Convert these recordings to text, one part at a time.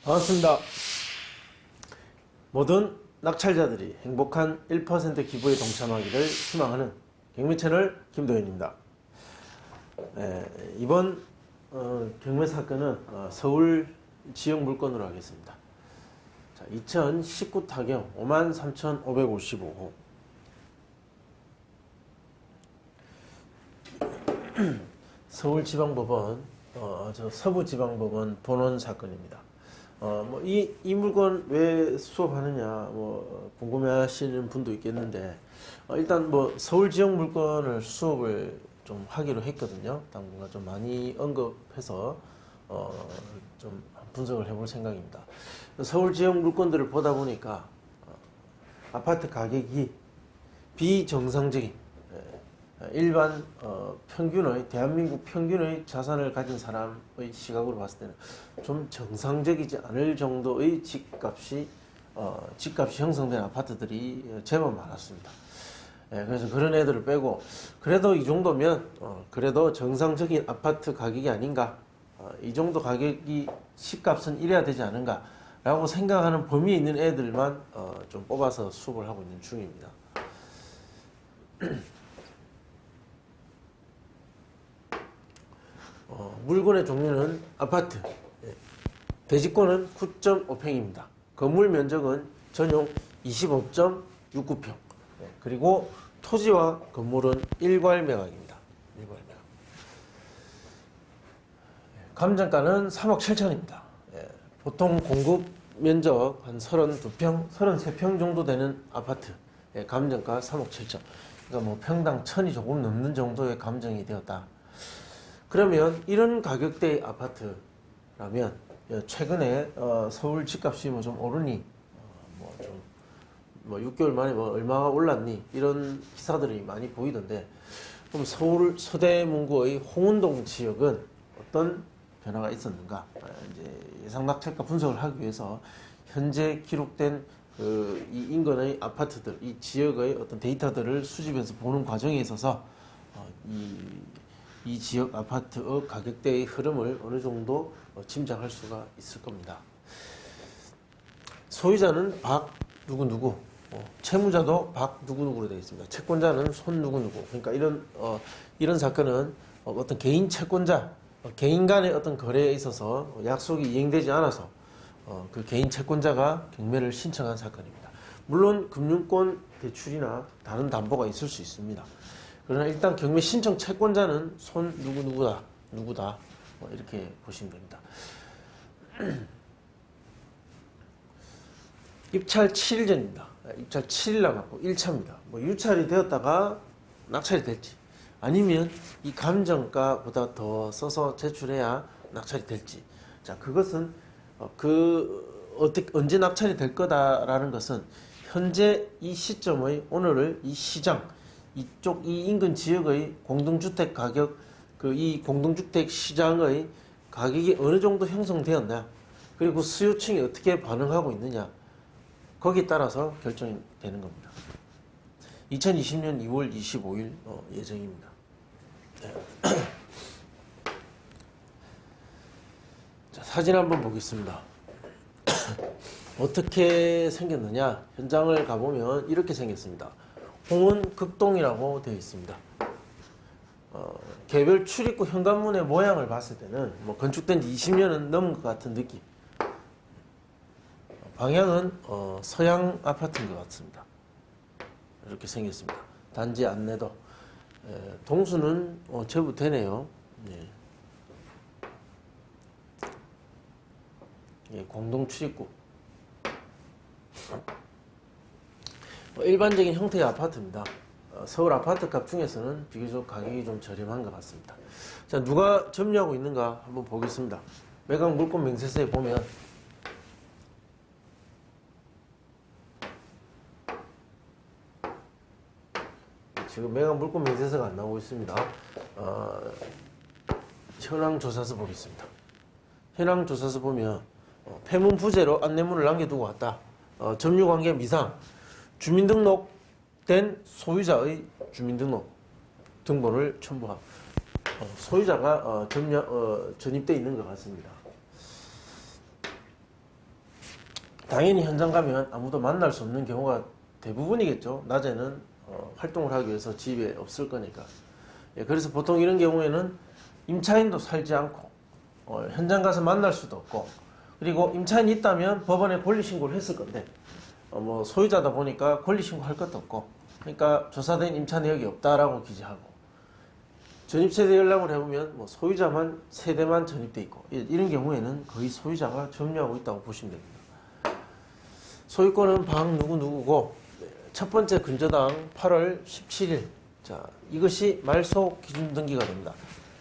반갑습니다. 모든 낙찰자들이 행복한 1% 기부에 동참하기를 희망하는 경매 채널 김도현입니다. 이번 경매 사건은 서울 지역 물건으로 하겠습니다. 자, 2019 타경 53,555호. 서울지방법원 서부지방법원 본원 사건입니다. 이 물건 왜 수업하느냐 궁금해하시는 분도 있겠는데, 일단 서울 지역 물건을 수업을 좀 하기로 했거든요. 당분간 좀 많이 언급해서 좀 분석을 해볼 생각입니다. 서울 지역 물건들을 보다 보니까 아파트 가격이 비정상적인, 일반 평균의, 대한민국 평균의 자산을 가진 사람의 시각으로 봤을 때는 좀 정상적이지 않을 정도의 집값이 형성된 아파트들이 제법 많았습니다. 그래서 그런 애들을 빼고, 그래도 이 정도면 그래도 정상적인 아파트 가격이 아닌가, 이 정도 가격이 집값은 이래야 되지 않은가 라고 생각하는 범위에 있는 애들만 좀 뽑아서 수업을 하고 있는 중입니다. 물건의 종류는 아파트, 대지권은 9.5평입니다. 건물 면적은 전용 25.69평, 그리고 토지와 건물은 일괄매각입니다. 일괄매각. 감정가는 3억 7천입니다. 보통 공급 면적 한 32평, 33평 정도 되는 아파트, 감정가 3억 7천. 그러니까 평당 1,000이 조금 넘는 정도의 감정이 되었다. 그러면 이런 가격대의 아파트라면 최근에 서울 집값이 좀 오르니, 6개월 만에 얼마가 올랐니, 이런 기사들이 많이 보이던데, 그럼 서울 서대문구의 홍은동 지역은 어떤 변화가 있었는가? 이제 예상 낙찰가 분석을 하기 위해서 현재 기록된 이 인근의 아파트들, 이 지역의 어떤 데이터들을 수집해서 보는 과정에 있어서 이 지역 아파트의 가격대의 흐름을 어느 정도 짐작할 수가 있을 겁니다. 소유자는 박 누구누구, 채무자도 박 누구누구로 되어 있습니다. 채권자는 손 누구누구. 그러니까 이런 사건은 어떤 개인 채권자, 개인 간의 어떤 거래에 있어서 약속이 이행되지 않아서 그 개인 채권자가 경매를 신청한 사건입니다. 물론 금융권 대출이나 다른 담보가 있을 수 있습니다. 그러나 일단 경매 신청 채권자는 손 누구다 이렇게 보시면 됩니다. 입찰 7일 전입니다. 입찰 7일 남았고 1차입니다. 유찰이 되었다가 낙찰이 될지, 아니면 이 감정가보다 더 써서 제출해야 낙찰이 될지, 자, 그것은 언제 낙찰이 될 거다라는 것은 현재 이 시점의 오늘을 이 시장, 이 인근 지역의 공동주택 가격, 이 공동주택 시장의 가격이 어느 정도 형성되었냐, 그리고 수요층이 어떻게 반응하고 있느냐, 거기에 따라서 결정이 되는 겁니다. 2020년 2월 25일 예정입니다. 자, 사진 한번 보겠습니다. 어떻게 생겼느냐, 현장을 가보면 이렇게 생겼습니다. 홍은 극동이라고 되어 있습니다. 개별 출입구 현관문의 모양을 봤을 때는 건축된 지 20년은 넘은 것 같은 느낌. 방향은 서양 아파트인 것 같습니다. 이렇게 생겼습니다. 단지 안내도, 동수는 제법 되네요. 공동 출입구. 일반적인 형태의 아파트입니다. 서울 아파트 값 중에서는 비교적 가격이 좀 저렴한 것 같습니다. 자, 누가 점유하고 있는가 한번 보겠습니다. 매각 물권 명세서에 보면 지금 매각 물권 명세서가 안 나오고 있습니다. 현황 조사서 보겠습니다. 현황 조사서 보면 폐문 부재로 안내문을 남겨두고 왔다. 점유관계 미상, 주민등록된 소유자의 주민등록 등본을 첨부함. 소유자가 전입되어 있는 것 같습니다. 당연히 현장 가면 아무도 만날 수 없는 경우가 대부분이겠죠. 낮에는 활동을 하기 위해서 집에 없을 거니까. 예, 그래서 보통 이런 경우에는 임차인도 살지 않고 현장 가서 만날 수도 없고, 그리고 임차인이 있다면 법원에 권리신고를 했을 건데 뭐 소유자다 보니까 권리신고할 것도 없고, 그러니까 조사된 임차 내역이 없다라고 기재하고, 전입세대 연락을 해보면 뭐 소유자만 세대만 전입돼 있고, 이런 경우에는 거의 소유자가 점유하고 있다고 보시면 됩니다. 소유권은 방 누구누구고, 첫 번째 근저당 8월 17일. 자, 이것이 말소 기준 등기가 됩니다.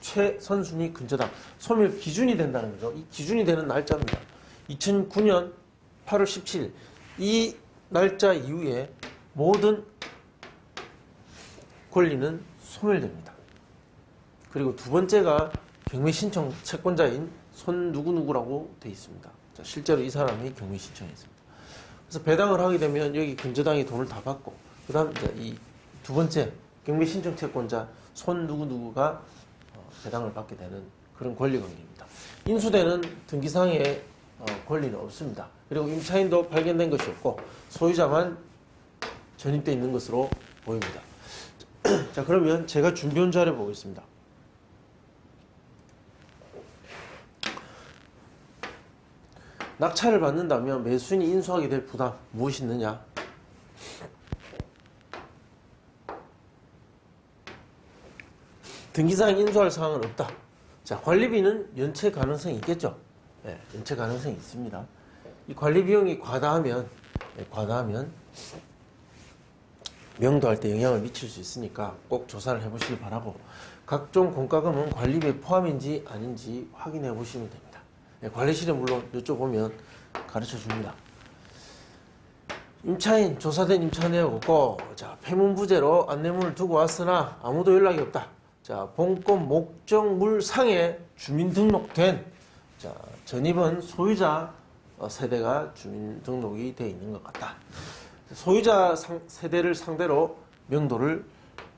최선순위 근저당. 소멸 기준이 된다는 거죠. 이 기준이 되는 날짜입니다. 2009년 8월 17일. 이 날짜 이후에 모든 권리는 소멸됩니다. 그리고 두 번째가 경매 신청 채권자인 손 누구누구라고 되어 있습니다. 자, 실제로 이 사람이 경매 신청했습니다. 그래서 배당을 하게 되면 여기 근저당이 돈을 다 받고, 그 다음 이 두 번째 경매 신청 채권자 손 누구누구가 배당을 받게 되는 그런 권리 관계입니다. 인수되는 등기상의 권리는 없습니다. 그리고 임차인도 발견된 것이 없고 소유자만 전입되어 있는 것으로 보입니다. 자, 그러면 제가 준비한 자료 보겠습니다. 낙찰을 받는다면 매수인이 인수하게 될 부담 무엇이 있느냐? 등기상 인수할 사항은 없다. 자, 관리비는 연체 가능성이 있겠죠? 네, 연체 가능성이 있습니다. 이 관리 비용이 과다하면 명도할 때 영향을 미칠 수 있으니까 꼭 조사를 해보시기 바라고, 각종 공과금은 관리비에 포함인지 아닌지 확인해 보시면 됩니다. 네, 관리실에 물론 여쭤보면 가르쳐 줍니다. 임차인, 조사된 임차 내역 없고, 자, 폐문부재로 안내문을 두고 왔으나 아무도 연락이 없다. 자, 본권 목적물상에 주민등록된, 자, 전입은 소유자 세대가 주민등록이 되어 있는 것 같다. 소유자 세대를 상대로 명도를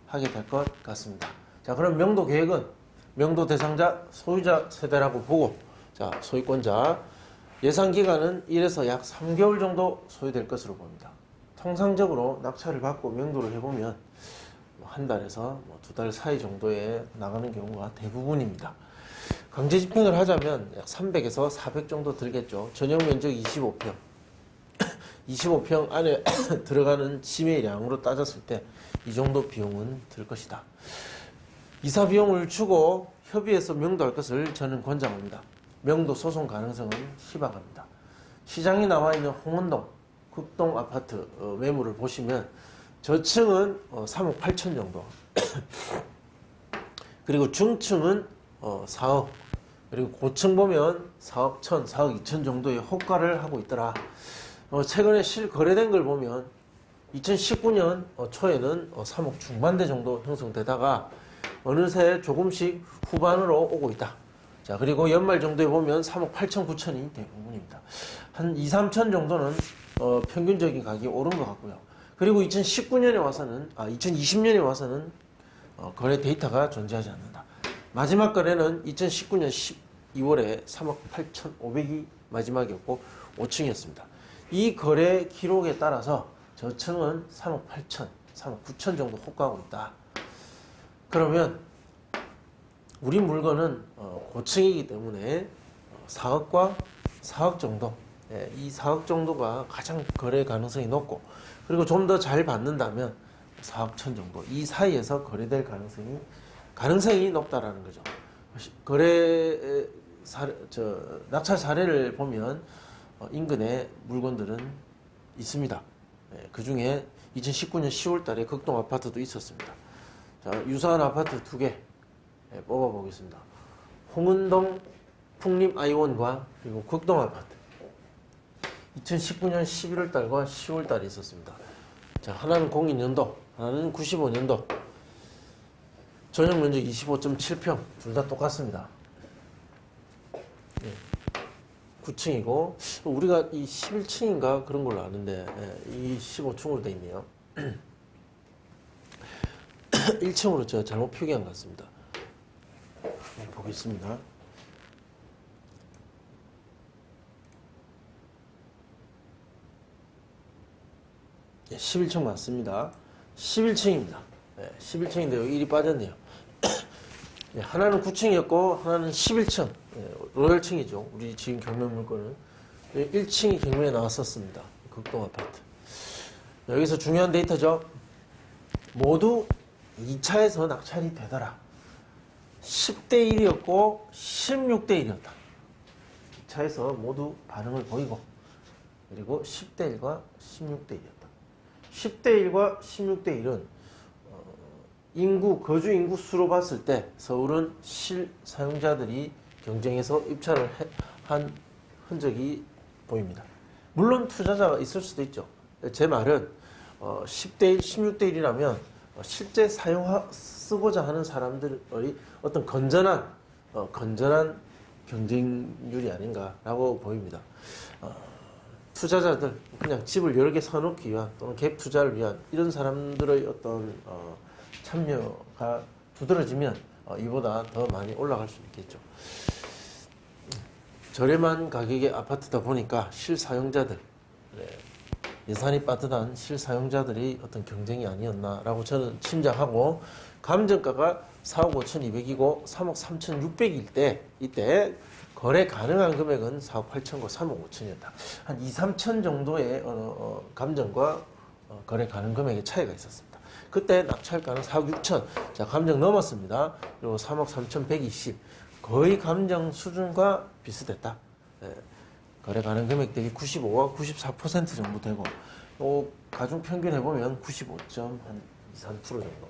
하게 될 것 같습니다. 자, 그럼 명도 계획은 명도 대상자 소유자 세대라고 보고, 자, 소유권자 예상 기간은 1에서 약 3개월 정도 소요될 것으로 봅니다. 통상적으로 낙찰을 받고 명도를 해보면 한 달에서 두 달 사이 정도에 나가는 경우가 대부분입니다. 강제 집행을 하자면 약 300에서 400 정도 들겠죠. 전용 면적 25평. 25평 안에 들어가는 침해량으로 따졌을 때 이 정도 비용은 들 것이다. 이사 비용을 주고 협의해서 명도할 것을 저는 권장합니다. 명도 소송 가능성은 희박합니다. 시장에 나와 있는 홍은동, 극동 아파트 매물을 보시면 저층은 3억 8천 정도, 그리고 중층은 4억, 그리고 고층 보면 4억 1천, 4억 2천 정도의 호가를 하고 있더라. 최근에 실거래된 걸 보면 2019년 초에는 3억 중반대 정도 형성되다가 어느새 조금씩 후반으로 오고 있다. 자, 그리고 연말 정도에 보면 3억 8천, 9천이 대부분입니다. 한 2, 3천 정도는 평균적인 가격이 오른 것 같고요. 그리고 2019년에 와서는, 2020년에 와서는 거래 데이터가 존재하지 않는다. 마지막 거래는 2019년 12월에 3억 8천5백이 마지막이었고 5층이었습니다. 이 거래 기록에 따라서 저층은 3억 8천, 3억 9천 정도 호가하고 있다. 그러면 우리 물건은 고층이기 때문에 4억과 4억 정도, 이 4억 정도가 가장 거래 가능성이 높고, 그리고 좀 더 잘 받는다면 4억 천 정도, 이 사이에서 거래될 가능성이 높다라는 거죠. 낙찰 사례를 보면 인근에 물건들은 있습니다. 그 중에 2019년 10월 달에 극동 아파트도 있었습니다. 자, 유사한 아파트 2개 뽑아 보겠습니다. 홍은동 풍림 아이원과 그리고 극동 아파트. 2019년 11월 달과 10월 달에 있었습니다. 자, 하나는 02년도, 하나는 95년도. 전용 면적 25.7평, 둘 다 똑같습니다. 9층이고, 우리가 이 11층인가 그런 걸로 아는데, 이 15층으로 되어 있네요. 1층으로 제가 잘못 표기한 것 같습니다. 보겠습니다. 11층 맞습니다. 11층입니다. 11층인데 여기 1이 빠졌네요. 하나는 9층이었고 하나는 11층 로열층이죠. 우리 지금 경매 물건은 1층이 경매에 나왔었습니다. 극동 아파트. 여기서 중요한 데이터죠. 모두 2차에서 낙찰이 되더라. 10대 1이었고 16대 1이었다. 2차에서 모두 반응을 보이고 그리고 10대 1과 16대 1이었다. 10대 1과 16대 1은 거주 인구 수로 봤을 때 서울은 실사용자들이 경쟁해서 입찰을 한 흔적이 보입니다. 물론 투자자가 있을 수도 있죠. 제 말은 10대 1, 16대 1이라면 실제 쓰고자 하는 사람들의 어떤 건전한 경쟁률이 아닌가라고 보입니다. 투자자들 그냥 집을 여러 개 사놓기 위한 또는 갭 투자를 위한 이런 사람들의 어떤 참여가 두드러지면 이보다 더 많이 올라갈 수 있겠죠. 저렴한 가격의 아파트다 보니까 실사용자들, 예산이 빠듯한 실사용자들이 어떤 경쟁이 아니었나라고 저는 짐작하고, 감정가가 4억 5,200이고 3억 3,600일 때 이때 거래 가능한 금액은 4억 8천과 3억 5천이었다. 한 2, 3천 정도의 감정과 거래 가능 금액의 차이가 있었습니다. 그때 낙찰가는 4억 6천, 자 감정 넘었습니다. 그리고 3억 3,120, 거의 감정 수준과 비슷했다. 거래 가능 금액 대비 95와 94% 정도 되고, 가중 평균 해보면 95.2, 3% 정도.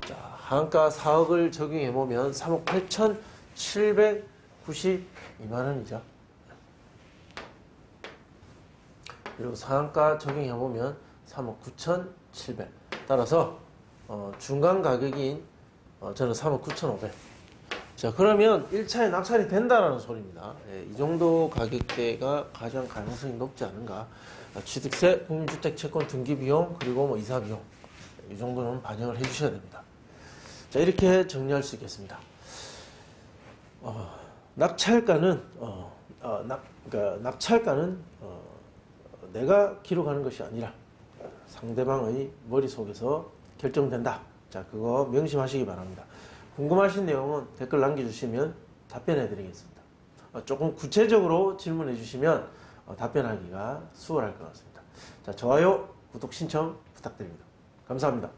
자, 하한가 4억을 적용해보면 3억 8,792만 원이죠. 그리고 상한가 적용해보면 3억 9,700. 따라서 중간 가격인 저는 3억 9,500. 자, 그러면 1차에 낙찰이 된다라는 소리입니다. 이 정도 가격대가 가장 가능성이 높지 않은가. 취득세, 국민주택 채권 등기 비용, 그리고 뭐 이사 비용, 이 정도는 반영을 해주셔야 됩니다. 자, 이렇게 정리할 수 있겠습니다. 낙찰가는 낙찰가는 내가 기록하는 것이 아니라 상대방의 머릿속에서 결정된다. 자, 그거 명심하시기 바랍니다. 궁금하신 내용은 댓글 남겨주시면 답변해 드리겠습니다. 조금 구체적으로 질문해 주시면 답변하기가 수월할 것 같습니다. 자, 좋아요, 구독 신청 부탁드립니다. 감사합니다.